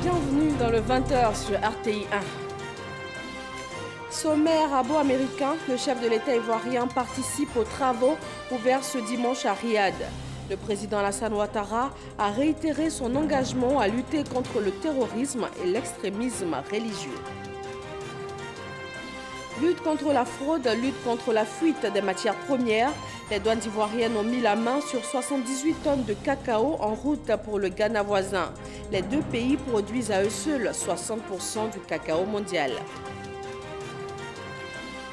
Bienvenue dans le 20h sur RTI 1. Sommet arabo-américain, le chef de l'État ivoirien participe aux travaux ouverts ce dimanche à Riyad. Le président Alassane Ouattara a réitéré son engagement à lutter contre le terrorisme et l'extrémisme religieux. Lutte contre la fraude, lutte contre la fuite des matières premières. Les douanes ivoiriennes ont mis la main sur 78 tonnes de cacao en route pour le Ghana voisin. Les deux pays produisent à eux seuls 60% du cacao mondial.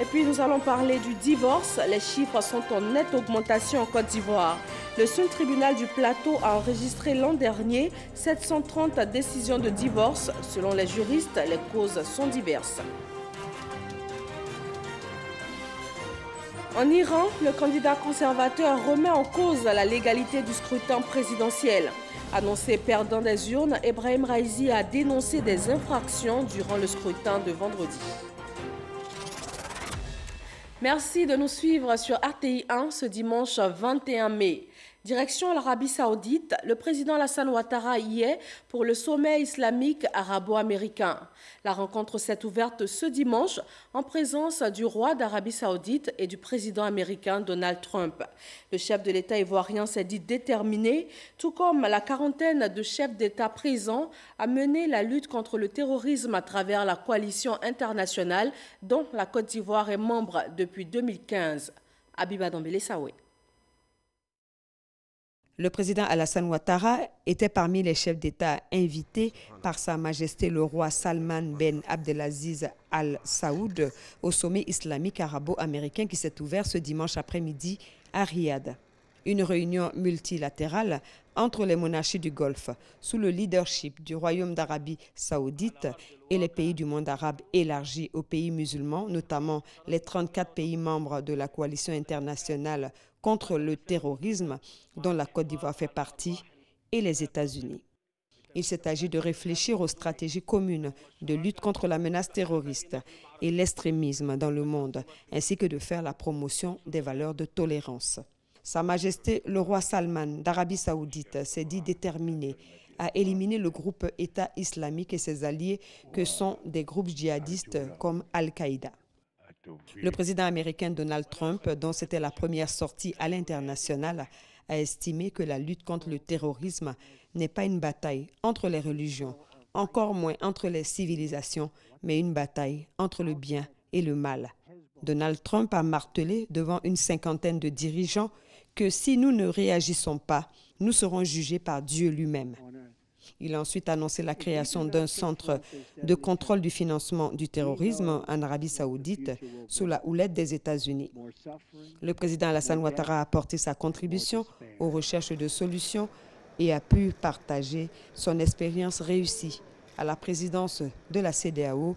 Et puis nous allons parler du divorce. Les chiffres sont en nette augmentation en Côte d'Ivoire. Le seul tribunal du plateau a enregistré l'an dernier 730 décisions de divorce. Selon les juristes, les causes sont diverses. En Iran, le candidat conservateur remet en cause la légalité du scrutin présidentiel. Annoncé perdant des urnes, Ebrahim Raisi a dénoncé des infractions durant le scrutin de vendredi. Merci de nous suivre sur RTI 1 ce dimanche 21 mai. Direction l'Arabie Saoudite, le président Alassane Ouattara y est pour le sommet islamique arabo-américain. La rencontre s'est ouverte ce dimanche en présence du roi d'Arabie Saoudite et du président américain Donald Trump. Le chef de l'État ivoirien s'est dit déterminé, tout comme la quarantaine de chefs d'État présents, à mener la lutte contre le terrorisme à travers la coalition internationale dont la Côte d'Ivoire est membre depuis 2015. Abiba Dambélé Saoué. Le président Alassane Ouattara était parmi les chefs d'État invités par Sa Majesté le roi Salman Ben Abdelaziz Al Saoud au sommet islamique arabo-américain qui s'est ouvert ce dimanche après-midi à Riyad. Une réunion multilatérale entre les monarchies du Golfe sous le leadership du Royaume d'Arabie Saoudite et les pays du monde arabe élargi aux pays musulmans, notamment les 34 pays membres de la coalition internationale contre le terrorisme, dont la Côte d'Ivoire fait partie, et les États-Unis. Il s'est agi de réfléchir aux stratégies communes de lutte contre la menace terroriste et l'extrémisme dans le monde, ainsi que de faire la promotion des valeurs de tolérance. Sa Majesté le roi Salman d'Arabie Saoudite s'est dit déterminé à éliminer le groupe État islamique et ses alliés que sont des groupes djihadistes comme Al-Qaïda. Le président américain Donald Trump, dont c'était la première sortie à l'international, a estimé que la lutte contre le terrorisme n'est pas une bataille entre les religions, encore moins entre les civilisations, mais une bataille entre le bien et le mal. Donald Trump a martelé devant une cinquantaine de dirigeants que si nous ne réagissons pas, nous serons jugés par Dieu lui-même. Il a ensuite annoncé la création d'un centre de contrôle du financement du terrorisme en Arabie Saoudite sous la houlette des États-Unis. Le président Alassane Ouattara a apporté sa contribution aux recherches de solutions et a pu partager son expérience réussie à la présidence de la CEDEAO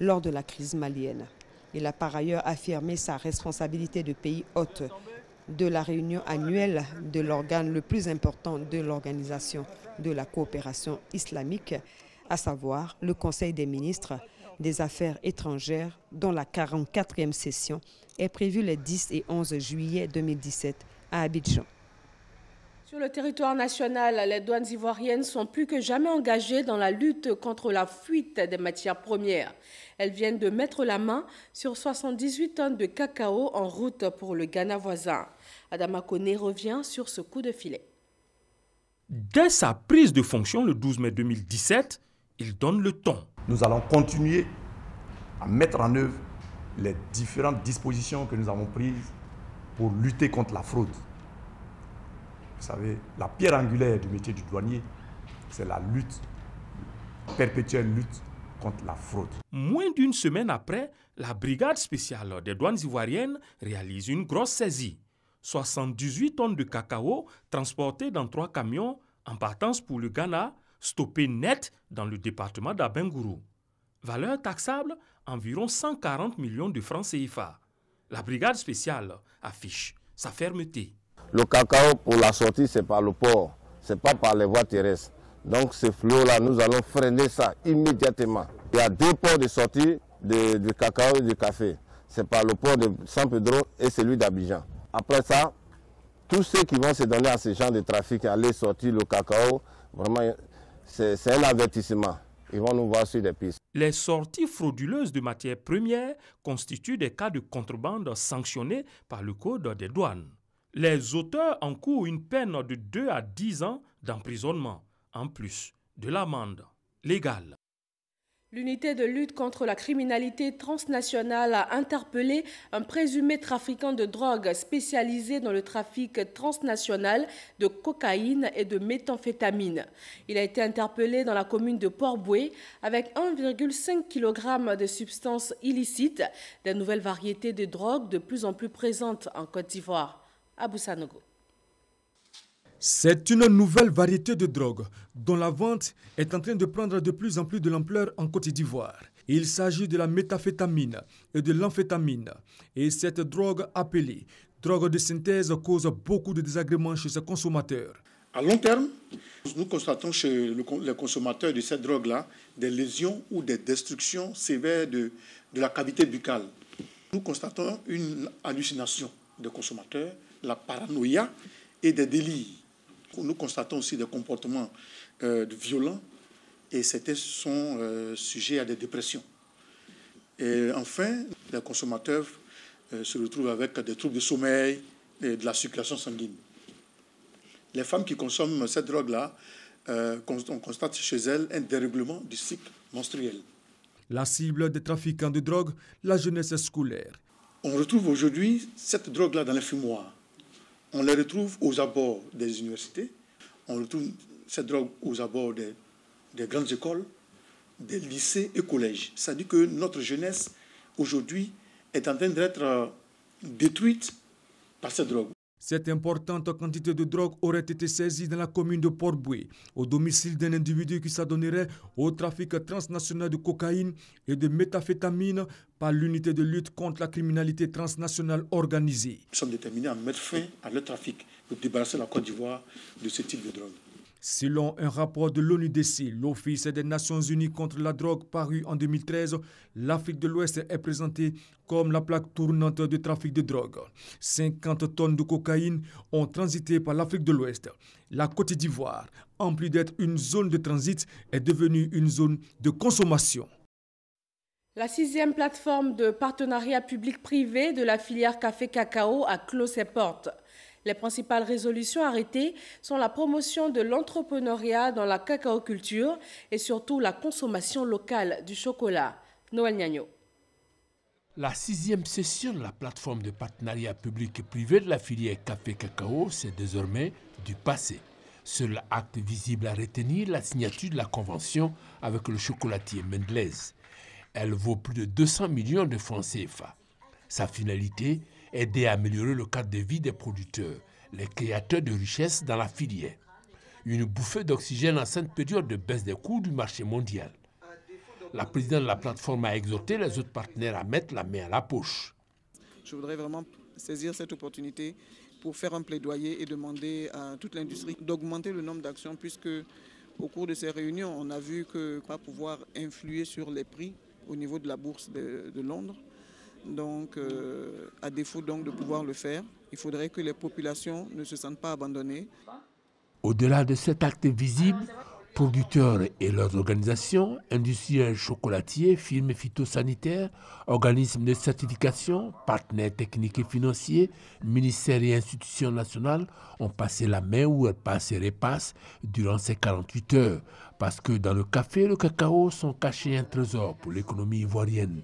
lors de la crise malienne. Il a par ailleurs affirmé sa responsabilité de pays hôte de la réunion annuelle de l'organe le plus important de l'Organisation de la coopération islamique, à savoir le Conseil des ministres des Affaires étrangères, dont la 44e session est prévue les 10 et 11 juillet 2017 à Abidjan. Sur le territoire national, les douanes ivoiriennes sont plus que jamais engagées dans la lutte contre la fuite des matières premières. Elles viennent de mettre la main sur 78 tonnes de cacao en route pour le Ghana voisin. Adama Koné revient sur ce coup de filet. Dès sa prise de fonction le 12 mai 2017, il donne le ton. Nous allons continuer à mettre en œuvre les différentes dispositions que nous avons prises pour lutter contre la fraude. Vous savez, la pierre angulaire du métier du douanier, c'est la lutte, perpétuelle lutte contre la fraude. Moins d'une semaine après, la brigade spéciale des douanes ivoiriennes réalise une grosse saisie. 78 tonnes de cacao transportées dans 3 camions en partance pour le Ghana, stoppées net dans le département d'Abengourou. Valeur taxable, environ 140 millions de francs CFA. La brigade spéciale affiche sa fermeté. Le cacao, pour la sortie, c'est par le port, ce n'est pas par les voies terrestres. Donc ce flot-là, nous allons freiner ça immédiatement. Il y a 2 ports de sortie de cacao et de café. C'est par le port de San Pedro et celui d'Abidjan. Après ça, tous ceux qui vont se donner à ce genre de trafic, aller sortir le cacao, vraiment, c'est un avertissement. Ils vont nous voir sur des pistes. Les sorties frauduleuses de matières premières constituent des cas de contrebande sanctionnés par le Code des douanes. Les auteurs encourent une peine de 2 à 10 ans d'emprisonnement, en plus de l'amende légale. L'unité de lutte contre la criminalité transnationale a interpellé un présumé trafiquant de drogue spécialisé dans le trafic transnational de cocaïne et de méthamphétamine. Il a été interpellé dans la commune de Port-Boué avec 1,5 kg de substances illicites, des nouvelles variétés de drogue de plus en plus présentes en Côte d'Ivoire. Abou Sanogo. C'est une nouvelle variété de drogue dont la vente est en train de prendre de plus en plus de l'ampleur en Côte d'Ivoire. Il s'agit de la méthamphétamine et de l'amphétamine. Et cette drogue appelée drogue de synthèse cause beaucoup de désagréments chez ses consommateurs. À long terme, nous constatons chez les consommateurs de cette drogue-là des lésions ou des destructions sévères de la cavité buccale. Nous constatons une hallucination des consommateurs, la paranoïa et des délires. Nous constatons aussi des comportements violents et certains sont sujets à des dépressions. Et enfin, les consommateurs se retrouvent avec des troubles de sommeil et de la circulation sanguine. Les femmes qui consomment cette drogue-là, on constate chez elles un dérèglement du cycle menstruel. La cible des trafiquants de drogue, la jeunesse scolaire. On retrouve aujourd'hui cette drogue-là dans les fumoirs. On les retrouve aux abords des universités, on retrouve cette drogue aux abords des grandes écoles, des lycées et collèges. C'est-à-dire que notre jeunesse, aujourd'hui, est en train d'être détruite par cette drogue. Cette importante quantité de drogue aurait été saisie dans la commune de Port-Boué, au domicile d'un individu qui s'adonnerait au trafic transnational de cocaïne et de méthamphétamine par l'unité de lutte contre la criminalité transnationale organisée. Nous sommes déterminés à mettre fin à leur trafic pour débarrasser la Côte d'Ivoire de ce type de drogue. Selon un rapport de l'ONUDC, l'Office des Nations Unies contre la drogue paru en 2013, l'Afrique de l'Ouest est présentée comme la plaque tournante de trafic de drogue. 50 tonnes de cocaïne ont transité par l'Afrique de l'Ouest. La Côte d'Ivoire, en plus d'être une zone de transit, est devenue une zone de consommation. La 6e plateforme de partenariat public-privé de la filière café-cacao a clos ses portes. Les principales résolutions arrêtées sont la promotion de l'entrepreneuriat dans la cacaoculture et surtout la consommation locale du chocolat. Noël Niagno. La 6e session de la plateforme de partenariat public et privé de la filière café-cacao, c'est désormais du passé. Seul acte visible à retenir, la signature de la convention avec le chocolatier Mendelez. Elle vaut plus de 200 millions de francs CFA. Sa finalité, aider à améliorer le cadre de vie des producteurs, les créateurs de richesses dans la filière. Une bouffée d'oxygène en cette période de baisse des coûts du marché mondial. La présidente de la plateforme a exhorté les autres partenaires à mettre la main à la poche. Je voudrais vraiment saisir cette opportunité pour faire un plaidoyer et demander à toute l'industrie d'augmenter le nombre d'actions puisque au cours de ces réunions, on a vu que pas pouvoir influer sur les prix au niveau de la bourse de Londres. Donc, à défaut donc de pouvoir le faire, il faudrait que les populations ne se sentent pas abandonnées. Au-delà de cet acte visible, producteurs et leurs organisations, industriels chocolatiers, firmes phytosanitaires, organismes de certification, partenaires techniques et financiers, ministères et institutions nationales ont passé la main où elles passent et repassent durant ces 48 heures. Parce que dans le café et le cacao sont cachés un trésor pour l'économie ivoirienne.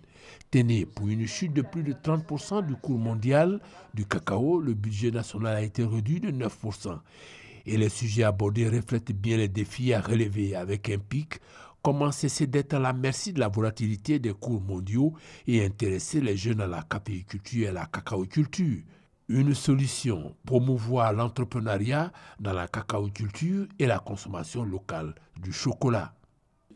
Tenez, pour une chute de plus de 30% du cours mondial du cacao, le budget national a été réduit de 9%. Et les sujets abordés reflètent bien les défis à relever avec un pic. Comment cesser d'être à la merci de la volatilité des cours mondiaux et intéresser les jeunes à la caféiculture et à la cacaoculture. Une solution, promouvoir l'entrepreneuriat dans la cacaoculture et la consommation locale du chocolat.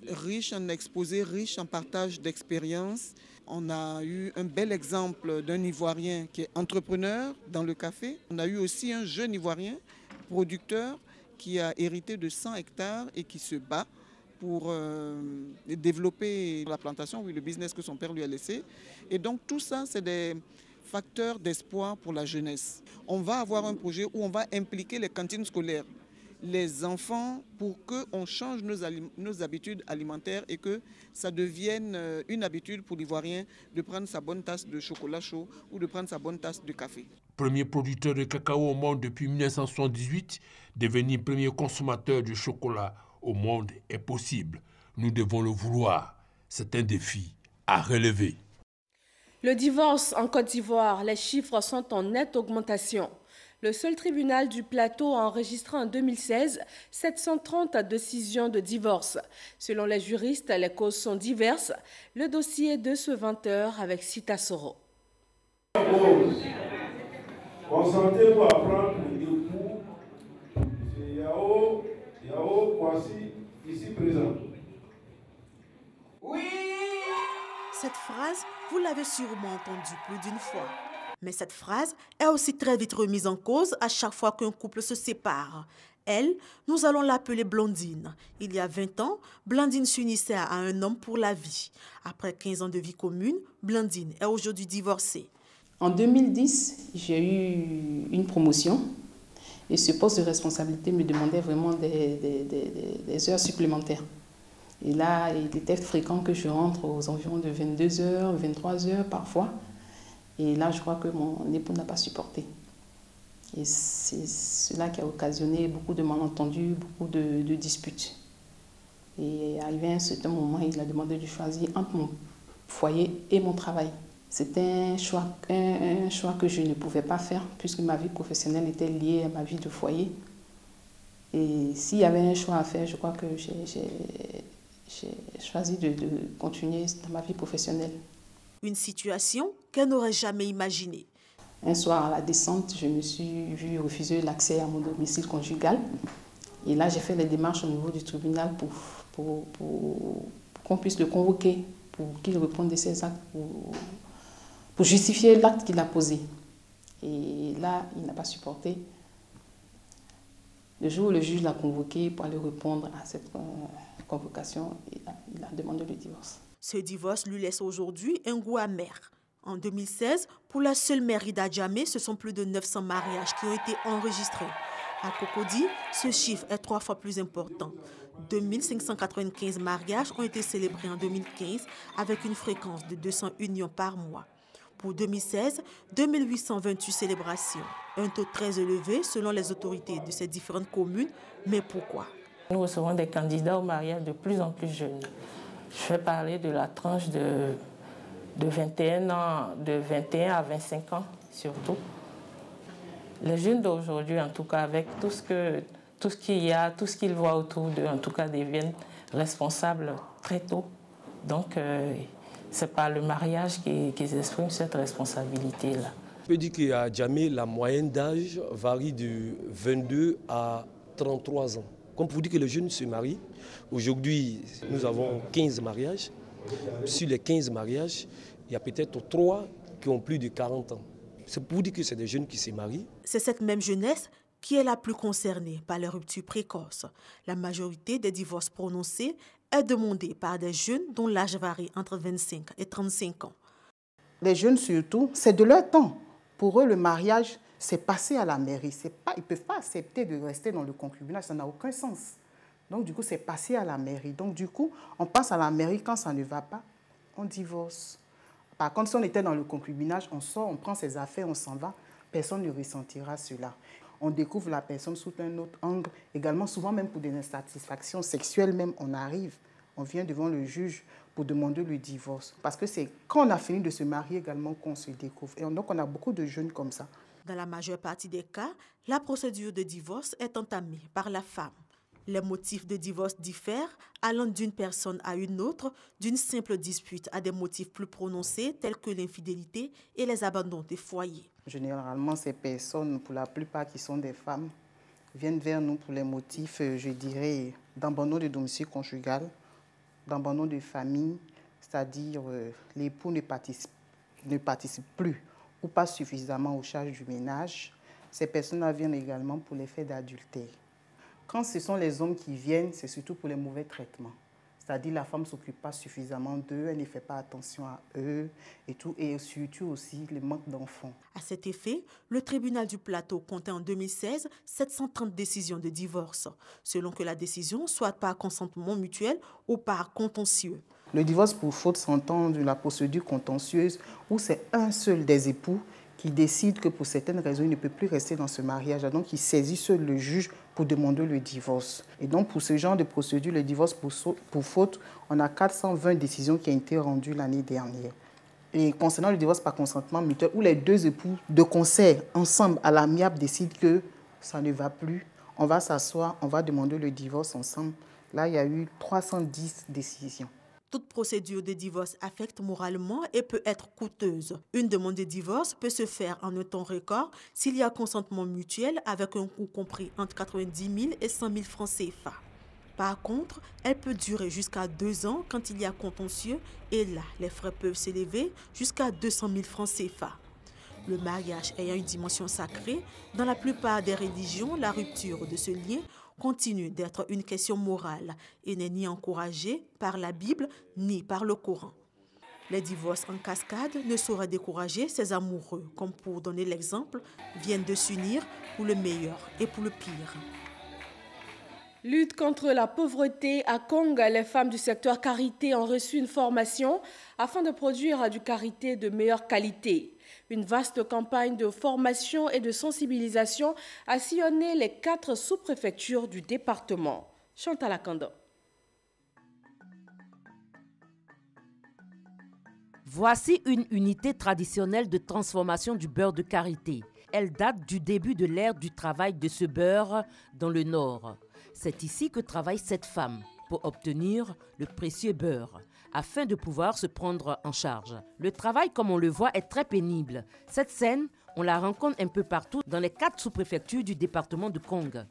Riche en exposés, riche en partage d'expériences. On a eu un bel exemple d'un Ivoirien qui est entrepreneur dans le café. On a eu aussi un jeune Ivoirien producteur qui a hérité de 100 hectares et qui se bat pour développer la plantation, le business que son père lui a laissé. Et donc tout ça, c'est des facteurs d'espoir pour la jeunesse. On va avoir un projet où on va impliquer les cantines scolaires les enfants pour qu'on change nos habitudes alimentaires et que ça devienne une habitude pour l'Ivoirien de prendre sa bonne tasse de chocolat chaud ou de prendre sa bonne tasse de café. Premier producteur de cacao au monde depuis 1978, devenir premier consommateur de chocolat au monde est possible. Nous devons le vouloir. C'est un défi à relever. Le divorce en Côte d'Ivoire, les chiffres sont en nette augmentation. Le seul tribunal du plateau a enregistré en 2016 730 décisions de divorce. Selon les juristes, les causes sont diverses. Le dossier de ce 20h avec Sita Soro. Consentez-vous à prendre l'époux Yao Kwasi ici présent. Oui! Cette phrase, vous l'avez sûrement entendue plus d'une fois. Mais cette phrase est aussi très vite remise en cause à chaque fois qu'un couple se sépare. Elle, nous allons l'appeler Blandine. Il y a 20 ans, Blandine s'unissait à un homme pour la vie. Après 15 ans de vie commune, Blandine est aujourd'hui divorcée. En 2010, j'ai eu une promotion et ce poste de responsabilité me demandait vraiment des heures supplémentaires. Et là, il était fréquent que je rentre aux environs de 22 heures, 23 heures parfois. Et là, je crois que mon époux n'a pas supporté. Et c'est cela qui a occasionné beaucoup de malentendus, beaucoup de disputes. Et arrivé à un certain moment, il a demandé de choisir entre mon foyer et mon travail. C'était un choix que je ne pouvais pas faire puisque ma vie professionnelle était liée à ma vie de foyer. Et s'il y avait un choix à faire, je crois que j'ai choisi de continuer dans ma vie professionnelle. Une situation qu'elle n'aurait jamais imaginée. Un soir à la descente, je me suis vue refuser l'accès à mon domicile conjugal. Et là, j'ai fait les démarches au niveau du tribunal pour qu'on puisse le convoquer, pour qu'il réponde de ses actes, pour justifier l'acte qu'il a posé. Et là, il n'a pas supporté. Le jour où le juge l'a convoqué pour aller répondre à cette convocation, il a demandé le divorce. Ce divorce lui laisse aujourd'hui un goût amer. En 2016, pour la seule mairie d'Adjamé, ce sont plus de 900 mariages qui ont été enregistrés. À Cocody, ce chiffre est 3 fois plus important. 2595 mariages ont été célébrés en 2015 avec une fréquence de 200 unions par mois. Pour 2016, 2828 célébrations. Un taux très élevé selon les autorités de ces différentes communes. Mais pourquoi? Nous recevons des candidats au mariage de plus en plus jeunes. Je vais parler de la tranche de 21 ans, de 21 à 25 ans surtout. Les jeunes d'aujourd'hui, en tout cas, avec tout ce qu'il y a, tout ce qu'ils voient autour d'eux, en tout cas, deviennent responsables très tôt. Donc, c'est par le mariage qu'ils expriment cette responsabilité-là. On peut dire qu'à Djamé, la moyenne d'âge varie de 22 à 33 ans. Comme pour dire que les jeunes se marient, aujourd'hui, nous avons 15 mariages. Sur les 15 mariages, il y a peut-être 3 qui ont plus de 40 ans. C'est pour dire que c'est des jeunes qui se marient. C'est cette même jeunesse qui est la plus concernée par les ruptures précoces. La majorité des divorces prononcés est demandée par des jeunes dont l'âge varie entre 25 et 35 ans. Les jeunes surtout, c'est de leur temps. Pour eux, le mariage, c'est passer à la mairie. Ils ne peuvent pas accepter de rester dans le concubinage, ça n'a aucun sens. Donc du coup, c'est passer à la mairie. Donc du coup, on passe à la mairie, quand ça ne va pas, on divorce. Par contre, si on était dans le concubinage, on sort, on prend ses affaires, on s'en va, personne ne ressentira cela. On découvre la personne sous un autre angle. Également, souvent même pour des insatisfactions sexuelles, même on arrive, on vient devant le juge pour demander le divorce. Parce que c'est quand on a fini de se marier également qu'on se découvre. Et donc, on a beaucoup de jeunes comme ça. Dans la majeure partie des cas, la procédure de divorce est entamée par la femme. Les motifs de divorce diffèrent, allant d'une personne à une autre, d'une simple dispute à des motifs plus prononcés tels que l'infidélité et les abandons des foyers. Généralement, ces personnes, pour la plupart qui sont des femmes, viennent vers nous pour les motifs, je dirais, d'abandon de domicile conjugal, d'abandon de famille, c'est-à-dire l'époux ne participe plus ou pas suffisamment aux charges du ménage. Ces personnes-là viennent également pour les faits d'adultère. Quand ce sont les hommes qui viennent, c'est surtout pour les mauvais traitements. C'est-à-dire la femme ne s'occupe pas suffisamment d'eux, elle ne fait pas attention à eux et tout, et surtout aussi le manque d'enfants. À cet effet, le tribunal du Plateau comptait en 2016 730 décisions de divorce, selon que la décision soit par consentement mutuel ou par contentieux. Le divorce pour faute s'entend de la procédure contentieuse où c'est un seul des époux qui décide que pour certaines raisons, il ne peut plus rester dans ce mariage. Donc, il saisit seul le juge pour demander le divorce. Et donc, pour ce genre de procédure, le divorce pour faute, on a 420 décisions qui ont été rendues l'année dernière. Et concernant le divorce par consentement mutuel, où les deux époux de concert, ensemble, à l'amiable, décident que ça ne va plus, on va s'asseoir, on va demander le divorce ensemble. Là, il y a eu 310 décisions. Toute procédure de divorce affecte moralement et peut être coûteuse. Une demande de divorce peut se faire en un temps record s'il y a consentement mutuel avec un coût compris entre 90 000 et 100 000 francs CFA. Par contre, elle peut durer jusqu'à 2 ans quand il y a contentieux et là, les frais peuvent s'élever jusqu'à 200 000 francs CFA. Le mariage ayant une dimension sacrée, dans la plupart des religions, la rupture de ce lien continue d'être une question morale et n'est ni encouragée par la Bible ni par le Coran. Les divorces en cascade ne sauraient décourager ces amoureux, comme pour donner l'exemple, viennent de s'unir pour le meilleur et pour le pire. Lutte contre la pauvreté à Kong, les femmes du secteur karité ont reçu une formation afin de produire du karité de meilleure qualité. Une vaste campagne de formation et de sensibilisation a sillonné les 4 sous-préfectures du département. Chantal Akando. Voici une unité traditionnelle de transformation du beurre de karité. Elle date du début de l'ère du travail de ce beurre dans le Nord. C'est ici que travaillent cette femme pour obtenir le précieux beurre, afin de pouvoir se prendre en charge. Le travail, comme on le voit, est très pénible. Cette scène, on la rencontre un peu partout dans les 4 sous-préfectures du département de Kong.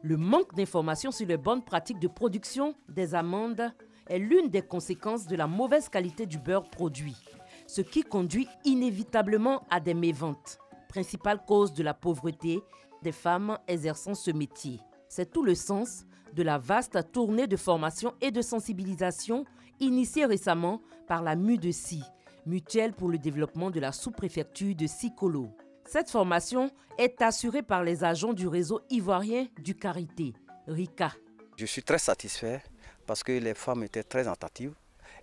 Le manque d'informations sur les bonnes pratiques de production des amandes est l'une des conséquences de la mauvaise qualité du beurre produit, ce qui conduit inévitablement à des méventes, principale cause de la pauvreté des femmes exerçant ce métier. C'est tout le sens de la vaste tournée de formation et de sensibilisation initiée récemment par la MUDECI, Mutuelle pour le développement de la sous-préfecture de Sikolo. Cette formation est assurée par les agents du réseau ivoirien du karité, RICA. Je suis très satisfait parce que les femmes étaient très attentives.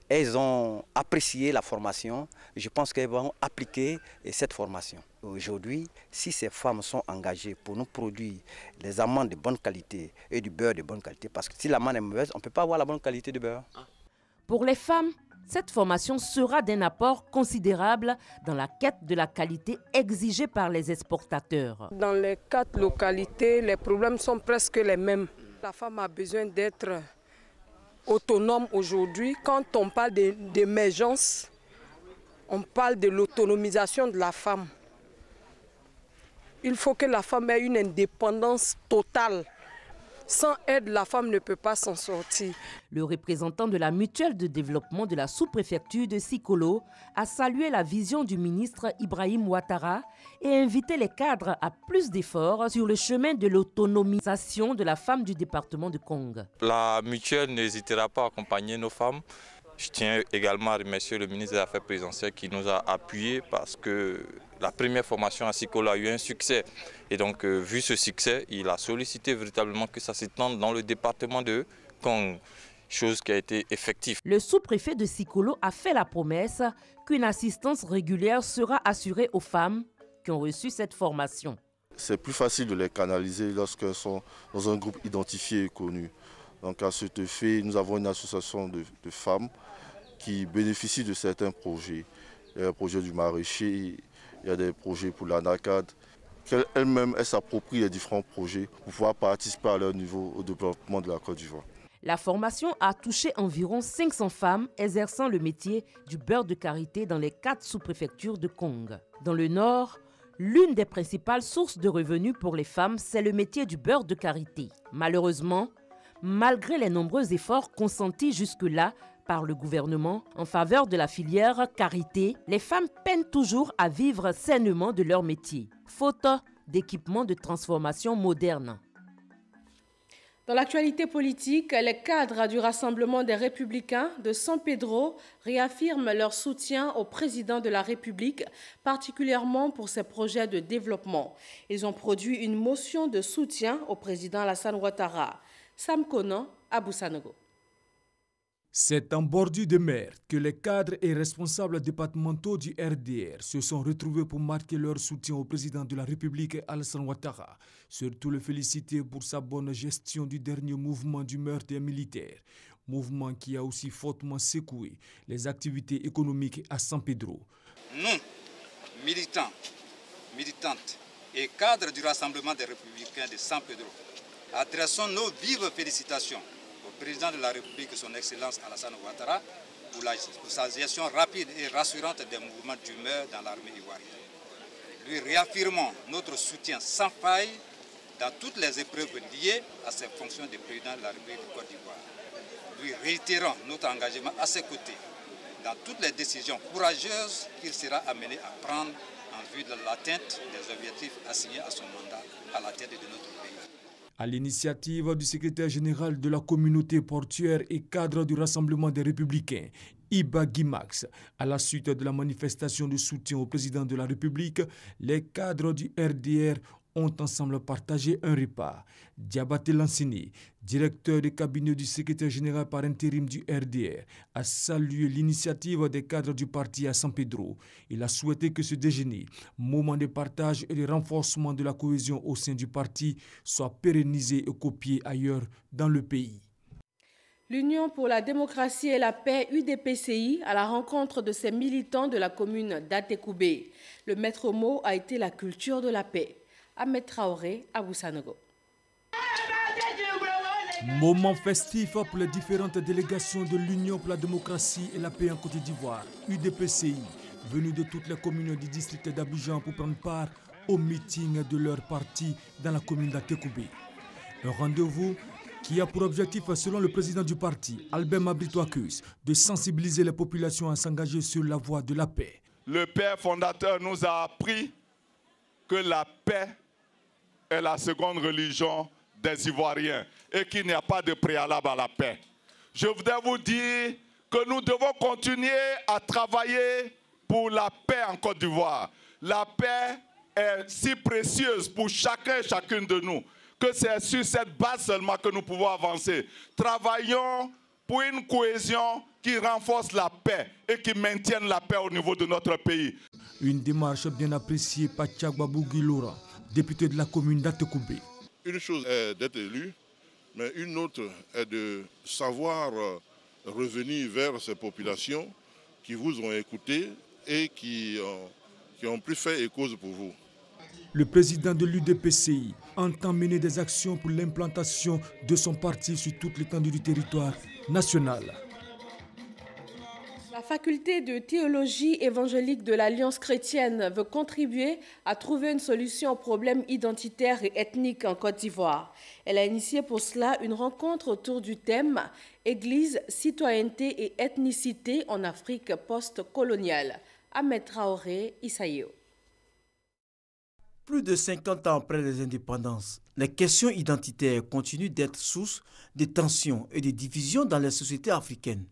Elles ont apprécié la formation. Je pense qu'elles vont appliquer cette formation. Aujourd'hui, si ces femmes sont engagées pour nous produire des amandes de bonne qualité et du beurre de bonne qualité, parce que si l'amande est mauvaise, on ne peut pas avoir la bonne qualité de beurre. Pour les femmes, cette formation sera d'un apport considérable dans la quête de la qualité exigée par les exportateurs. Dans les 4 localités, les problèmes sont presque les mêmes. La femme a besoin d'être autonome aujourd'hui. Quand on parle d'émergence, on parle de l'autonomisation de la femme. Il faut que la femme ait une indépendance totale. Sans aide, la femme ne peut pas s'en sortir. Le représentant de la mutuelle de développement de la sous-préfecture de Sikolo a salué la vision du ministre Ibrahim Ouattara et invité les cadres à plus d'efforts sur le chemin de l'autonomisation de la femme du département de Kong. La mutuelle n'hésitera pas à accompagner nos femmes. Je tiens également à remercier le ministre des Affaires présidentielles qui nous a appuyés parce que la première formation à Sikolo a eu un succès. Et donc, vu ce succès, il a sollicité véritablement que ça s'étende dans le département de Kong, chose qui a été effective. Le sous-préfet de Sikolo a fait la promesse qu'une assistance régulière sera assurée aux femmes qui ont reçu cette formation. C'est plus facile de les canaliser lorsqu'elles sont dans un groupe identifié et connu. Donc à cet effet, nous avons une association de femmes qui bénéficient de certains projets. Il y a le projet du maraîcher, il y a des projets pour l'ANACAD. Elles-mêmes, elles s'approprient les différents projets pour pouvoir participer à leur niveau au développement de la Côte d'Ivoire. La formation a touché environ 500 femmes exerçant le métier du beurre de karité dans les 4 sous-préfectures de Kong. Dans le Nord, l'une des principales sources de revenus pour les femmes, c'est le métier du beurre de karité. Malheureusement, malgré les nombreux efforts consentis jusque-là par le gouvernement en faveur de la filière karité, les femmes peinent toujours à vivre sainement de leur métier, faute d'équipements de transformation modernes. Dans l'actualité politique, les cadres du Rassemblement des Républicains de San Pedro réaffirment leur soutien au président de la République, particulièrement pour ses projets de développement. Ils ont produit une motion de soutien au président Alassane Ouattara. Sam Konan, Abou Sanogo. C'est en bordure de mer que les cadres et responsables départementaux du RDR se sont retrouvés pour marquer leur soutien au président de la République, Alassane Ouattara. Surtout le féliciter pour sa bonne gestion du dernier mouvement d'humeur des militaires. Mouvement qui a aussi fortement secoué les activités économiques à San Pedro. Nous, militants, militantes et cadres du Rassemblement des Républicains de San Pedro, adressons nos vives félicitations au président de la République, son Excellence Alassane Ouattara, pour sa gestion rapide et rassurante des mouvements d'humeur dans l'armée ivoirienne. Lui réaffirmons notre soutien sans faille dans toutes les épreuves liées à ses fonctions de président de la République de Côte d'Ivoire. Lui réitérons notre engagement à ses côtés dans toutes les décisions courageuses qu'il sera amené à prendre en vue de l'atteinte des objectifs assignés à son mandat à la tête de notre pays. À l'initiative du secrétaire général de la communauté portuaire et cadre du Rassemblement des Républicains, Iba Guimax, à la suite de la manifestation de soutien au président de la République, les cadres du RDR ont ensemble partagé un repas. Diabaté Lansini, directeur du cabinet du secrétaire général par intérim du RDR, a salué l'initiative des cadres du parti à San Pedro. Il a souhaité que ce déjeuner, moment de partage et de renforcement de la cohésion au sein du parti, soit pérennisé et copié ailleurs dans le pays. L'Union pour la démocratie et la paix UDPCI à la rencontre de ses militants de la commune d'Atekoubé. Le maître mot a été la culture de la paix. Ahmed Traoré, Abou Sanogo. Moment festif pour les différentes délégations de l'Union pour la démocratie et la paix en Côte d'Ivoire, UDPCI, venues de toutes les communes du district d'Abidjan pour prendre part au meeting de leur parti dans la commune d'Atekoubé. Un rendez-vous qui a pour objectif, selon le président du parti, Albert Mabritoakus, de sensibiliser les populations à s'engager sur la voie de la paix. Le père fondateur nous a appris que la paix est la seconde religion des Ivoiriens et qu'il n'y a pas de préalable à la paix. Je voudrais vous dire que nous devons continuer à travailler pour la paix en Côte d'Ivoire. La paix est si précieuse pour chacun et chacune de nous que c'est sur cette base seulement que nous pouvons avancer. Travaillons pour une cohésion qui renforce la paix et qui maintienne la paix au niveau de notre pays. Une démarche bien appréciée par Tchagba Bougui-Laura, député de la commune d'Atekoubé. Une chose est d'être élu, mais une autre est de savoir revenir vers ces populations qui vous ont écouté et qui ont plus fait et cause pour vous. Le président de l'UDPCI entend mener des actions pour l'implantation de son parti sur toute l'étendue du territoire national. La faculté de théologie évangélique de l'Alliance chrétienne veut contribuer à trouver une solution aux problèmes identitaires et ethniques en Côte d'Ivoire. Elle a initié pour cela une rencontre autour du thème « Église, citoyenneté et ethnicité en Afrique post-coloniale ». Ahmed Traoré, Isaïo. Plus de 50 ans après les indépendances, les questions identitaires continuent d'être source de tensions et de divisions dans les sociétés africaines.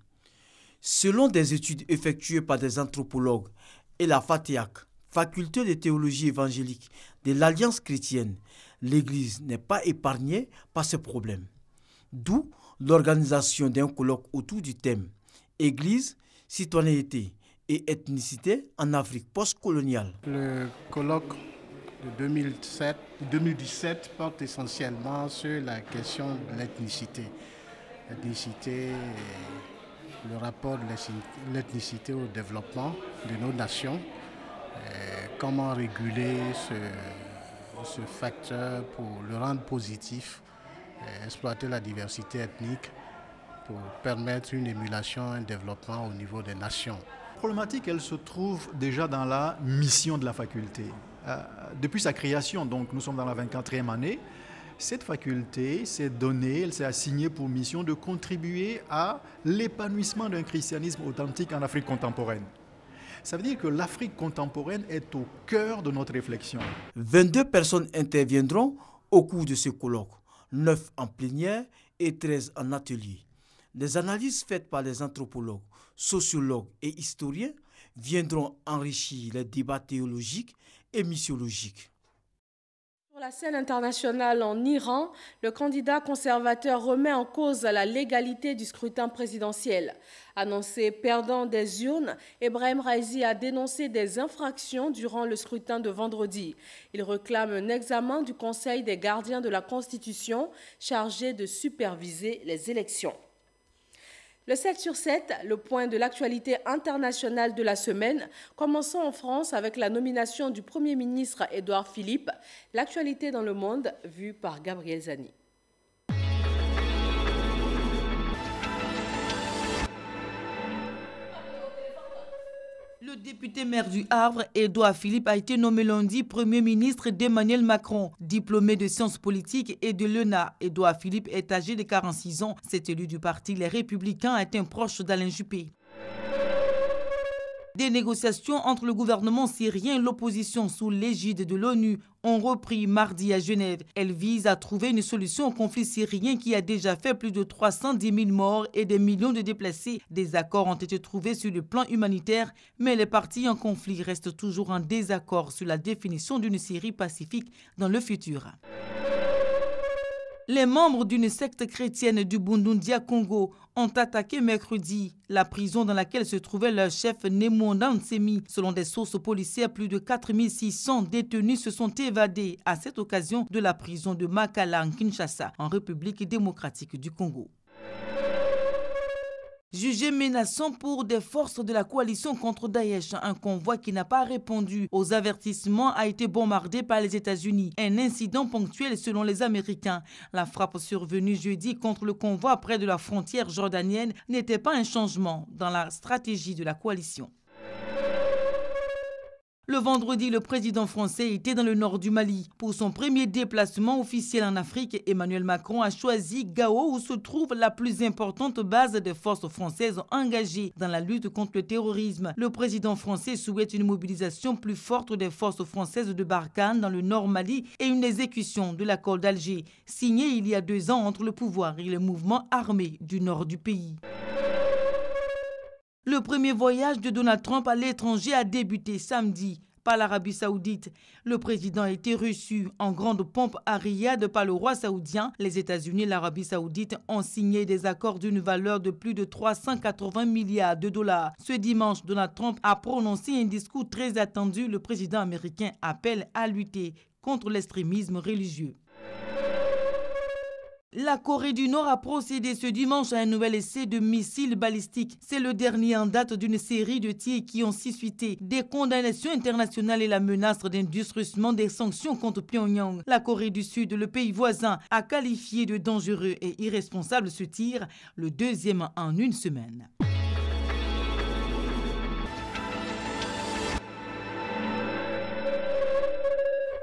Selon des études effectuées par des anthropologues et la FATEAC, faculté de théologie évangélique de l'Alliance chrétienne, l'Église n'est pas épargnée par ces problèmes. D'où l'organisation d'un colloque autour du thème « Église, citoyenneté et ethnicité en Afrique postcoloniale ». Le colloque de 2017 porte essentiellement sur la question de l'ethnicité. L'ethnicité, le rapport de l'ethnicité au développement de nos nations, comment réguler ce facteur pour le rendre positif, exploiter la diversité ethnique pour permettre une émulation, un développement au niveau des nations. La problématique, elle se trouve déjà dans la mission de la faculté. Depuis sa création, donc nous sommes dans la 24e année, cette faculté s'est donnée, elle s'est assignée pour mission de contribuer à l'épanouissement d'un christianisme authentique en Afrique contemporaine. Ça veut dire que l'Afrique contemporaine est au cœur de notre réflexion. 22 personnes interviendront au cours de ce colloque. 9 en plénière et 13 en atelier. Des analyses faites par les anthropologues, sociologues et historiens viendront enrichir les débats théologiques et missiologiques. Sur la scène internationale en Iran, le candidat conservateur remet en cause la légalité du scrutin présidentiel. Annoncé perdant des urnes, Ebrahim Raisi a dénoncé des infractions durant le scrutin de vendredi. Il réclame un examen du Conseil des gardiens de la Constitution chargé de superviser les élections. Le 7 sur 7, le point de l'actualité internationale de la semaine. Commençons en France avec la nomination du Premier ministre Édouard Philippe. L'actualité dans le monde, vue par Gabriel Zani. Le député maire du Havre, Édouard Philippe, a été nommé lundi Premier ministre d'Emmanuel Macron. Diplômé de sciences politiques et de l'ENA, Édouard Philippe est âgé de 46 ans. Cet élu du parti Les Républicains est un proche d'Alain Juppé. Des négociations entre le gouvernement syrien et l'opposition sous l'égide de l'ONU ont repris mardi à Genève. Elles visent à trouver une solution au conflit syrien qui a déjà fait plus de 310 000 morts et des millions de déplacés. Des accords ont été trouvés sur le plan humanitaire, mais les parties en conflit restent toujours en désaccord sur la définition d'une Syrie pacifique dans le futur. Les membres d'une secte chrétienne du Bundundia Congo ont attaqué mercredi la prison dans laquelle se trouvait leur chef Nemonda Nsemi. Selon des sources policières, plus de 4600 détenus se sont évadés à cette occasion de la prison de Makala en Kinshasa, en République démocratique du Congo. Jugé menaçant pour des forces de la coalition contre Daesh, un convoi qui n'a pas répondu aux avertissements a été bombardé par les États-Unis. Un incident ponctuel selon les Américains. La frappe survenue jeudi contre le convoi près de la frontière jordanienne n'était pas un changement dans la stratégie de la coalition. Le vendredi, le président français était dans le nord du Mali. Pour son premier déplacement officiel en Afrique, Emmanuel Macron a choisi Gao où se trouve la plus importante base des forces françaises engagées dans la lutte contre le terrorisme. Le président français souhaite une mobilisation plus forte des forces françaises de Barkhane dans le nord Mali et une exécution de l'accord d'Alger, signé il y a 2 ans entre le pouvoir et les mouvements armés du nord du pays. Le premier voyage de Donald Trump à l'étranger a débuté samedi par l'Arabie Saoudite. Le président a été reçu en grande pompe à Riyad par le roi saoudien. Les États-Unis et l'Arabie Saoudite ont signé des accords d'une valeur de plus de 380 milliards de dollars. Ce dimanche, Donald Trump a prononcé un discours très attendu. Le président américain appelle à lutter contre l'extrémisme religieux. La Corée du Nord a procédé ce dimanche à un nouvel essai de missiles balistiques. C'est le dernier en date d'une série de tirs qui ont suscité des condamnations internationales et la menace d'un durcissement des sanctions contre Pyongyang. La Corée du Sud, le pays voisin, a qualifié de dangereux et irresponsable ce tir, le deuxième en une semaine.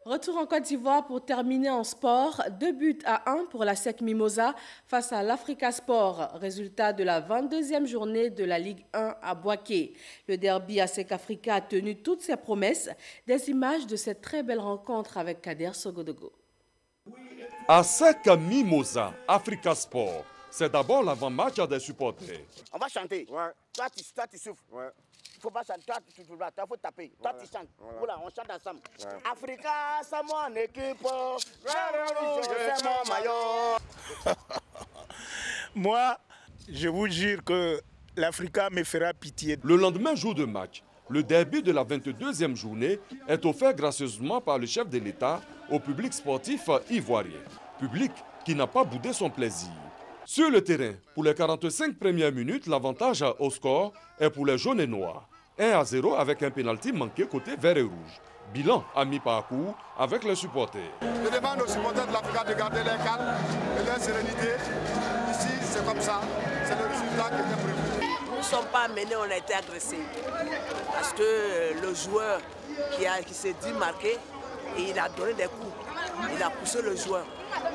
Retour en Côte d'Ivoire pour terminer en sport. 2-1 pour la SEC Mimosa face à l'Africa Sport. Résultat de la 22e journée de la Ligue 1 à Boaké. Le derby ASEC Africa a tenu toutes ses promesses. Des images de cette très belle rencontre avec Kader Sogodogo. ASEC Mimosa, Africa Sport. C'est d'abord l'avant-match des supporters. On va chanter. Ouais. Toi, tu souffles. Ouais. Il ne faut pas chanter, toi, tu ne pas, il faut taper. Toi, tu chantes. Voilà, on chante ensemble. Ouais. Africa, c'est mon équipe. C'est mon maillot. Moi, je vous jure que l'Africa me fera pitié. Le lendemain jour de match, le derby de la 22e journée est offert gracieusement par le chef de l'État au public sportif ivoirien. Public qui n'a pas boudé son plaisir. Sur le terrain, pour les 45 premières minutes, l'avantage au score est pour les jaunes et noirs. 1-0 avec un pénalty manqué côté vert et rouge. Bilan à mi-parcours avec les supporters. Je demande aux supporters de l'Africa de garder leur calme et leur sérénité. Ici, c'est comme ça. C'est le résultat qui était prévu. Nous ne sommes pas menés, on a été agressés. Parce que le joueur qui s'est dit marqué, et il a donné des coups. Il a poussé le joueur.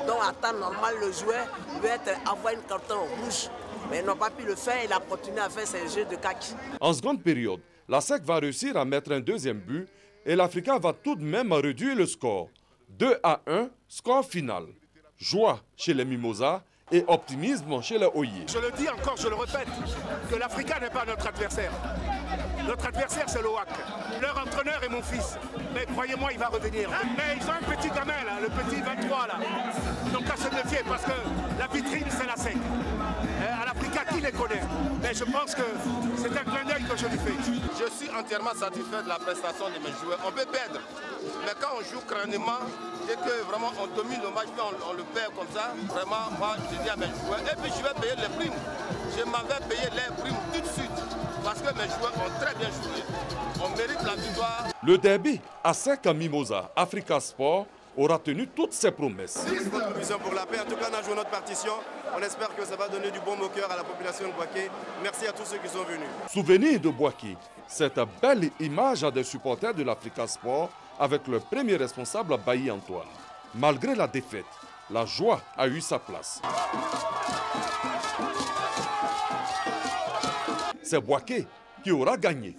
Donc en temps normal, le joueur doit avoir une carton rouge. Mais ils n'ont pas pu le faire, il a continué à faire ses jeux de kaki. En seconde période, la SEC va réussir à mettre un deuxième but et l'Africa va tout de même réduire le score. 2-1, score final. Joie chez les Mimosas et optimisme chez les Oye. Je le dis encore, je le répète, que l'Africa n'est pas notre adversaire. Notre adversaire, c'est l'OAC. Leur entraîneur est mon fils. Mais croyez-moi, il va revenir. Mais ils ont un petit gamin, là, le petit 23, là. Donc à se méfier, parce que la vitrine, c'est la SEC. À l'Africa, qui les connaît? Mais je pense que c'est un clin d'œil que je lui fais. Je suis entièrement satisfait de la prestation de mes joueurs. On peut perdre, mais quand on joue crânement et que vraiment on domine le match, puis on le perd comme ça, vraiment, moi, je dis à mes joueurs, et puis je vais payer les primes. Je m'en vais payer les primes tout de suite, parce que mes joueurs ont très bien joué. On mérite la victoire. Le derby à 5 à Mimosa, Africa Sport, aura tenu toutes ses promesses. C'est une contribution pour la paix. En tout cas, on a joué notre partition. On espère que ça va donner du bon au cœur à la population de Bouaké. Merci à tous ceux qui sont venus. Souvenir de Bouaké, cette belle image des supporters de l'Africa Sport avec le premier responsable Bailly Antoine. Malgré la défaite, la joie a eu sa place. C'est Bouaké qui aura gagné.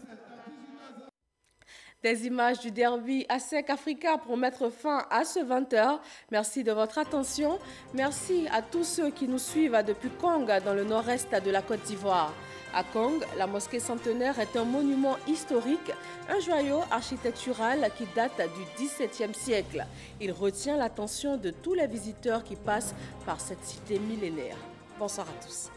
Des images du derby ASEC Africa pour mettre fin à ce 20h. Merci de votre attention. Merci à tous ceux qui nous suivent depuis Kong, dans le nord-est de la Côte d'Ivoire. À Kong, la mosquée centenaire est un monument historique, un joyau architectural qui date du XVIIe siècle. Il retient l'attention de tous les visiteurs qui passent par cette cité millénaire. Bonsoir à tous.